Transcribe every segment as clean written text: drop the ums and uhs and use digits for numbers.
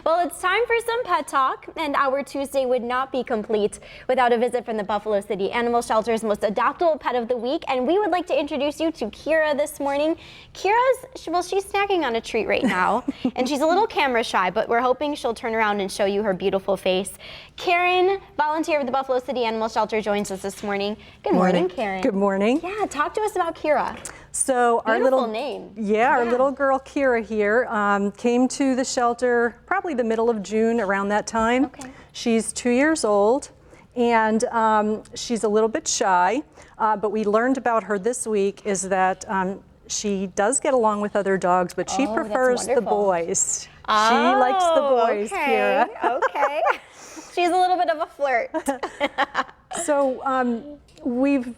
Well, it's time for some pet talk, and our Tuesday would not be complete without a visit from the Buffalo City Animal Shelter's most adoptable pet of the week, and we would like to introduce you to Kira this morning. She's snacking on a treat right now, and she's a little camera shy, but we're hoping she'll turn around and show you her beautiful face. Karen, volunteer with the Buffalo City Animal Shelter, joins us this morning. Good morning, Karen. Good morning. Yeah, talk to us about Kira. So our little name. Our little girl Kira here came to the shelter probably the middle of June, around that time. Okay. She's 2 years old, and she's a little bit shy, but we learned about her this week is that she does get along with other dogs, but she prefers the boys. Oh, she likes the boys, okay. Kira. Okay. She's a little bit of a flirt. So we've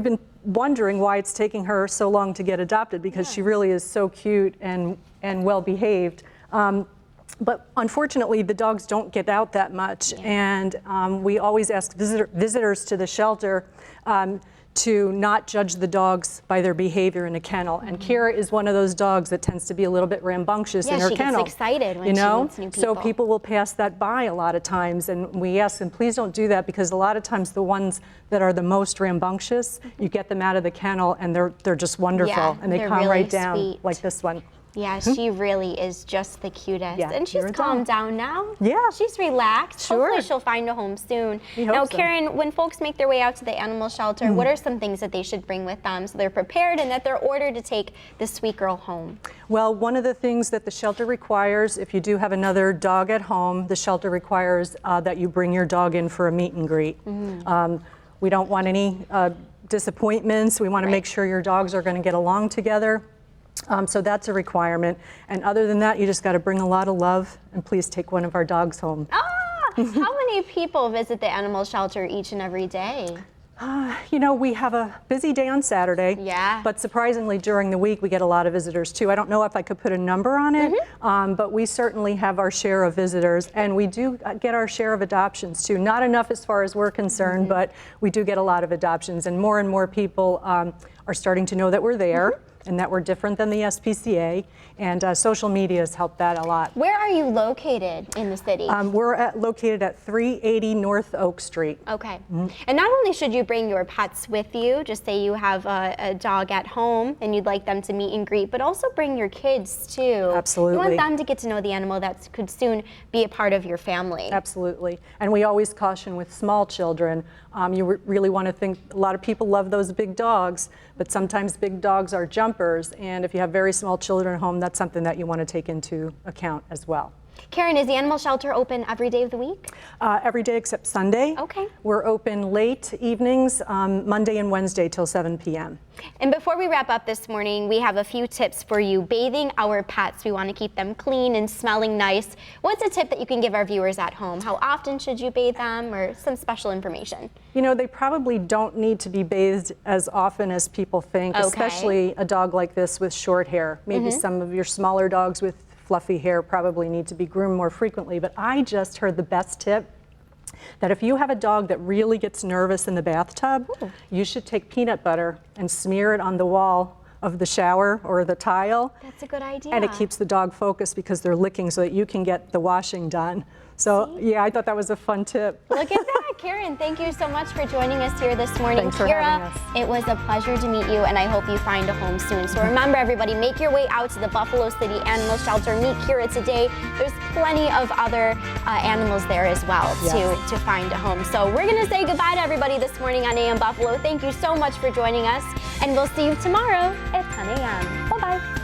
been wondering why it's taking her so long to get adopted, because she really is so cute and well behaved. But unfortunately, the dogs don't get out that much, and we always ask visitors to the shelter to not judge the dogs by their behavior in a kennel. And Kira is one of those dogs that tends to be a little bit rambunctious in her kennel. Yeah, she gets excited when she meets new people. So people will pass that by a lot of times, and we ask them, please don't do that, because a lot of times the ones that are the most rambunctious, you get them out of the kennel and they're just wonderful, and they calm right down, like this one. Yeah, she really is just the cutest. Yeah, and she's calmed down now. Yeah. She's relaxed. Sure. Hopefully she'll find a home soon. Now, Karen, when folks make their way out to the animal shelter, what are some things that they should bring with them so they're prepared and that they're ordered to take this sweet girl home? Well, one of the things that the shelter requires, if you do have another dog at home, the shelter requires that you bring your dog in for a meet and greet. We don't want any disappointments. We want to make sure your dogs are going to get along together. So that's a requirement. And other than that, you just got to bring a lot of love, and please take one of our dogs home. How many people visit the animal shelter each and every day? You know, we have a busy day on Saturday, but surprisingly during the week we get a lot of visitors too. I don't know if I could put a number on it, but we certainly have our share of visitors, and we do get our share of adoptions too. Not enough as far as we're concerned, but we do get a lot of adoptions, and more people are starting to know that we're there. And that we're different than the SPCA, and social media has helped that a lot. Where are you located in the city? We're located at 380 North Oak Street. Okay. And not only should you bring your pets with you, just say you have a dog at home and you'd like them to meet and greet, but also bring your kids too. Absolutely. You want them to get to know the animal that could soon be a part of your family. Absolutely. And we always caution with small children, you really want to think, a lot of people love those big dogs, but sometimes big dogs are jumpers, and if you have very small children at home, that's something that you want to take into account as well. Karen, is the animal shelter open every day of the week? Every day except Sunday. Okay. We're open late evenings, Monday and Wednesday till 7 p.m. And before we wrap up this morning, we have a few tips for you. Bathing our pets, we want to keep them clean and smelling nice. What's a tip that you can give our viewers at home? How often should you bathe them, or some special information? You know, they probably don't need to be bathed as often as people think, especially a dog like this with short hair. Maybe some of your smaller dogs with fluffy hair probably need to be groomed more frequently, but I just heard the best tip, that if you have a dog that really gets nervous in the bathtub, you should take peanut butter and smear it on the wall of the shower or the tile. That's a good idea. And it keeps the dog focused because they're licking so that you can get the washing done. So yeah, I thought that was a fun tip. Look at that, Karen. Thank you so much for joining us here this morning. Thanks for having us. It was a pleasure to meet you, and I hope you find a home soon. So remember, everybody, make your way out to the Buffalo City Animal Shelter. Meet Kira today. There's plenty of other animals there as well to find a home. So we're going to say goodbye to everybody this morning on AM Buffalo. Thank you so much for joining us, and we'll see you tomorrow at 10 a.m. Bye-bye.